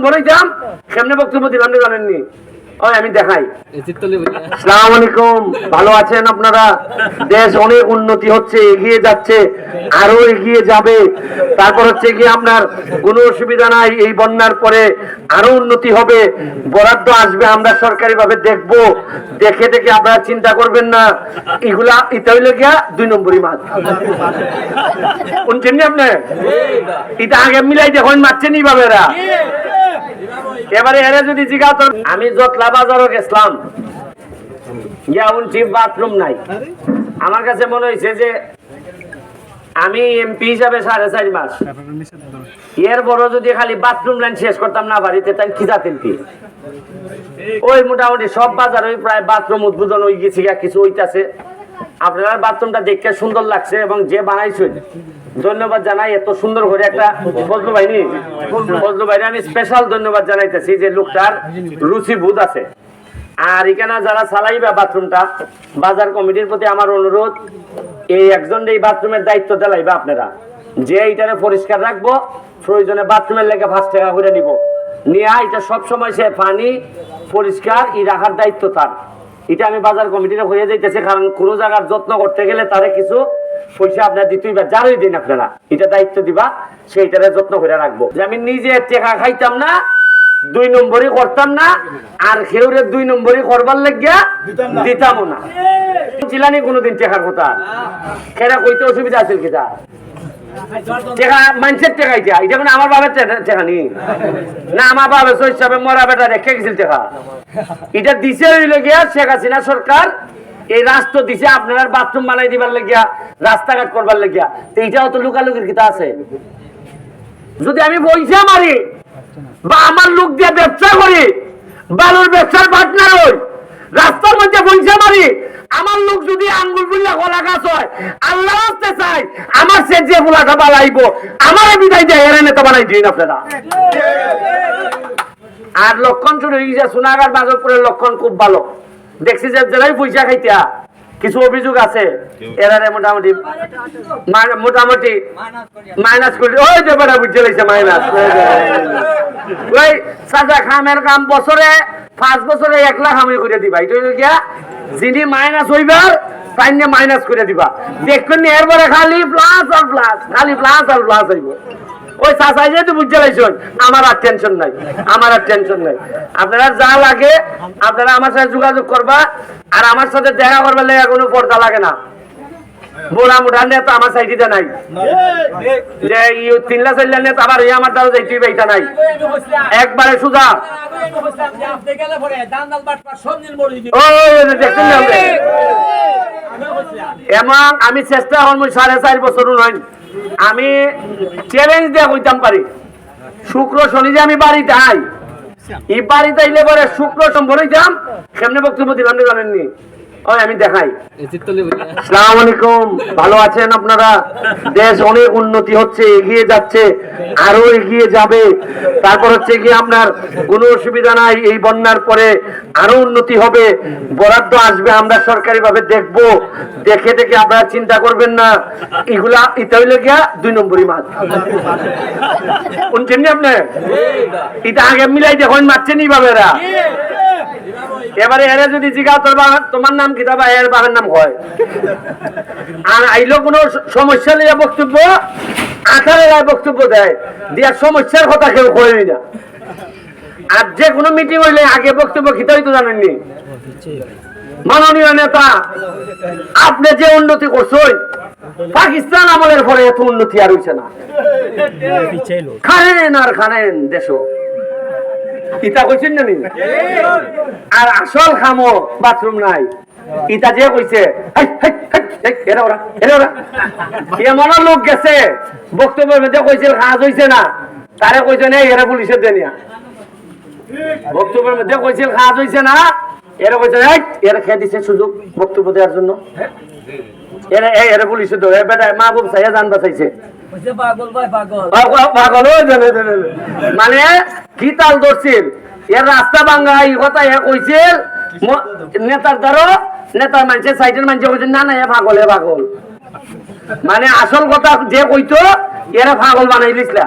বলেই যাম কেমনে বক্তব্য দিলাম জানেননি? ওই আমি দেখাই। আসসালামু আলাইকুম, ভালো আছেন আপনারা? দেশ অনেক উন্নতি হচ্ছে, এগিয়ে যাচ্ছে, আরো এগিয়ে যাবে। তারপর হচ্ছে কি আপনার কোনো অসুবিধা নাই, এই বন্যার পরে আরো উন্নতি হবে, বরাদ্দ আসবে, আমরা সরকারি ভাবে দেখবো, দেখে দেখে আপনারা চিন্তা করবেন না। এগুলা এটা হইলে গিয়া 2 নম্বরই মাছ শুনছেন নি আপনি? এটা আগে মিলাই দেখুন মারছেন এইভাবে এরা। এবারে এরা যদি জিজ্ঞাসা করেন, আমি জটলা বাজারও গেছিলাম, গিয়া শুনছি বাথরুম নাই। আমার কাছে মনে হয়েছে যে আমি এমপি হিসাবে 4.5 মাস, এর বড় যদি খালি বাথরুম লাইন শেষ করতাম না বাড়িতে, তাই কি জাতেন কি ওই মোটামুটি সব বাজার ওই প্রায় বাথরুম উদ্বোধন হয়ে গেছে, কিছু হইতাছে। আপনার বাথরুমটা দেখতে সুন্দর লাগছে এবং যে বানাইছেন ধন্যবাদ জানাই। এত সুন্দর করে একটা ফজলু ভাইনি আমি স্পেশাল ধন্যবাদ জানাইতেছি যে লোকটার রুচি বোধ আছে। আর এখানে যারা চালাইবা বাথরুমটা, বাজার কমিটির প্রতি আমার অনুরোধ, এই একজন এই বাথরুমের দায়িত্ব দিলাইবা আপনারা, যে এইটারে পরিষ্কার রাখবো, প্রয়োজনে বাথরুমের লেগে 5 টাকা করে নিব, নিয়ে এটা সবসময় সে পানি পরিষ্কার ই রাখার দায়িত্ব তার। এটা আমি বাজার কমিটিতে হয়ে যাইতেছে, কারণ কোনো জায়গার যত্ন করতে গেলে তারে কিছু পয়সা আপনার দিতেই বা যারই দিন আপনারা এটা দায়িত্ব দিবা, সেইটারে যত্ন করে রাখবো। যে আমি নিজে টাকা খাইতাম না, 2 নম্বরই করতাম না, আর কেউরে 2 নম্বরই করবার লাগিয়া দিতামও না। ছিলানি কোনোদিন টাকার কথা কেনা কইতে অসুবিধা আছে কিটা টাকা মানুষের টাকা, এটা কোনো আমার বাবার টাকা নি না, আমার বাবা হিসাবে মরা বেটা রেখে গেছিল টাকা। এটা দিছে হইলে গিয়া শেখ হাসিনা সরকার, এই রাষ্ট্র দিছে আপনার বাথরুম বানাই দিবার লাগিয়া, রাস্তাঘাট করবার লাগিয়া। তো এইটাও তো লুকালুকির কিতা আছে। যদি আমি পয়সা মারি বা আমার লোক দিয়ে ব্যবসা করি, বালুর ব্যবসার পার্টনার হই, রাস্তার মধ্যে পয়সা মারি, আমার লোক যদি আঙ্গুল বুল্লা কলা গাছ হয়, আল্লাহ আসতে চাই আমার সে যে ফুলাটা বানাইব, আমার বিদায় দেয় এরা নেতা বানাই দিন আপনারা। আর লক্ষণ শুরু হয়ে গেছে, সোনাগার বাজকপুরের লক্ষণ খুব ভালো। দেখছি যে যারাই পয়সা খাইতা কিছু অভিযোগ আছে, এরারে মোটামুটি মাইনাস করে, ওই যে বেটা বুঝতে লাগছে মাইনাস। ওই সাজা খামের কাম বছরে 5 বছরে 1 লাখ আমি করে দিবা, এটা গিয়া যিনি মাইনাস হইবার তাই নিয়ে মাইনাস করে দিবা, দেখবেন এরপরে খালি প্লাস আর প্লাস, খালি প্লাস আর প্লাস হইব। ওই চাচাই যেহেতু বুঝতে পারছেন, আমার আর টেনশন নাই, আমার আর টেনশন নাই। আপনারা যা লাগে আপনারা আমার সাথে যোগাযোগ করবা, আর আমার সাথে দেখা করবার লেগে কোনো পর্দা লাগে না। বোড়া মোটা নেতা আমার সাইডিতে নাই, যে 3-4 নেতা আবার আমার দ্বারা যাইতে এইটা নাই, একবারে সুজা। এবং আমি চেষ্টা করবো 4.5 বছর নয়, আমি চ্যালেঞ্জ দিয়ে কইতাম পারি, শুক্র শনি যে আমি বাড়িতে আই, এই বাড়িতে আইলে পরে শুক্র সোমবার হইতাম, কেমনে বক্তব্য দিলাম জানেননি? ওই আমি দেখাই। আসসালামু আলাইকুম, ভালো আছেন আপনারা? দেশ অনেক উন্নতি হচ্ছে, এগিয়ে যাচ্ছে, আরো এগিয়ে যাবে। তারপর হচ্ছে কি আপনার কোনো অসুবিধা নাই, এই বন্যার পরে আরো উন্নতি হবে, বরাদ্দ আসবে, আমরা সরকারি ভাবে দেখবো, দেখে দেখে আপনারা চিন্তা করবেন না। এগুলা এটা হইলে গিয়া 2 নম্বরই মাছ শুনছেন নি আপনি? এটা আগে মিলাই দেখুন মারছেন এইভাবে এরা। এবারে এরা যদি জিজ্ঞাসা করবা তোমার নাম কি, বা এর বাবার নাম হয়, আর আইলো কোনো সমস্যা নিয়ে বক্তব্য, 18 বক্তব্য দেয়, দিয়া সমস্যার কথা কেউ করেনি না। আর যে কোনো মিটিং হইলে আগে বক্তব্য খিতে হইতো জানেননি? মাননীয় নেতা, আপনি যে উন্নতি করছেন, পাকিস্তান আমলের পরে এত উন্নতি আর হইছে না, খানেন আর খানেন দেশ ইটা কইছেন না? আর আসল খামো বাথরুম নাই, ইটা যে কইছে এমন লোক গেছে বক্তব্যের মধ্যে কইছিল কাজ হইছে না, তারে কইছে না এরা পুলিশের দেনিয়া। বক্তব্যের মধ্যে কইছিল কাজ হইছে না, এরা কইছে এরা খেয়ে দিছে সুযোগ বক্তব্য দেওয়ার জন্য, এরা পুলিশের ধরে বেটা মাহবুব সাহেব জান বাঁচাইছে। মানে কি তাল ধরছিল, এর রাস্তা ভাঙ্গা এই কথা এ কইছিল নেতার দ্বারা, নেতার মানুষের সাইডের মানুষ কইছে না না এ পাগল, এ পাগল। মানে আসল কথা যে কইতো এরা পাগল বানাই দিছিল।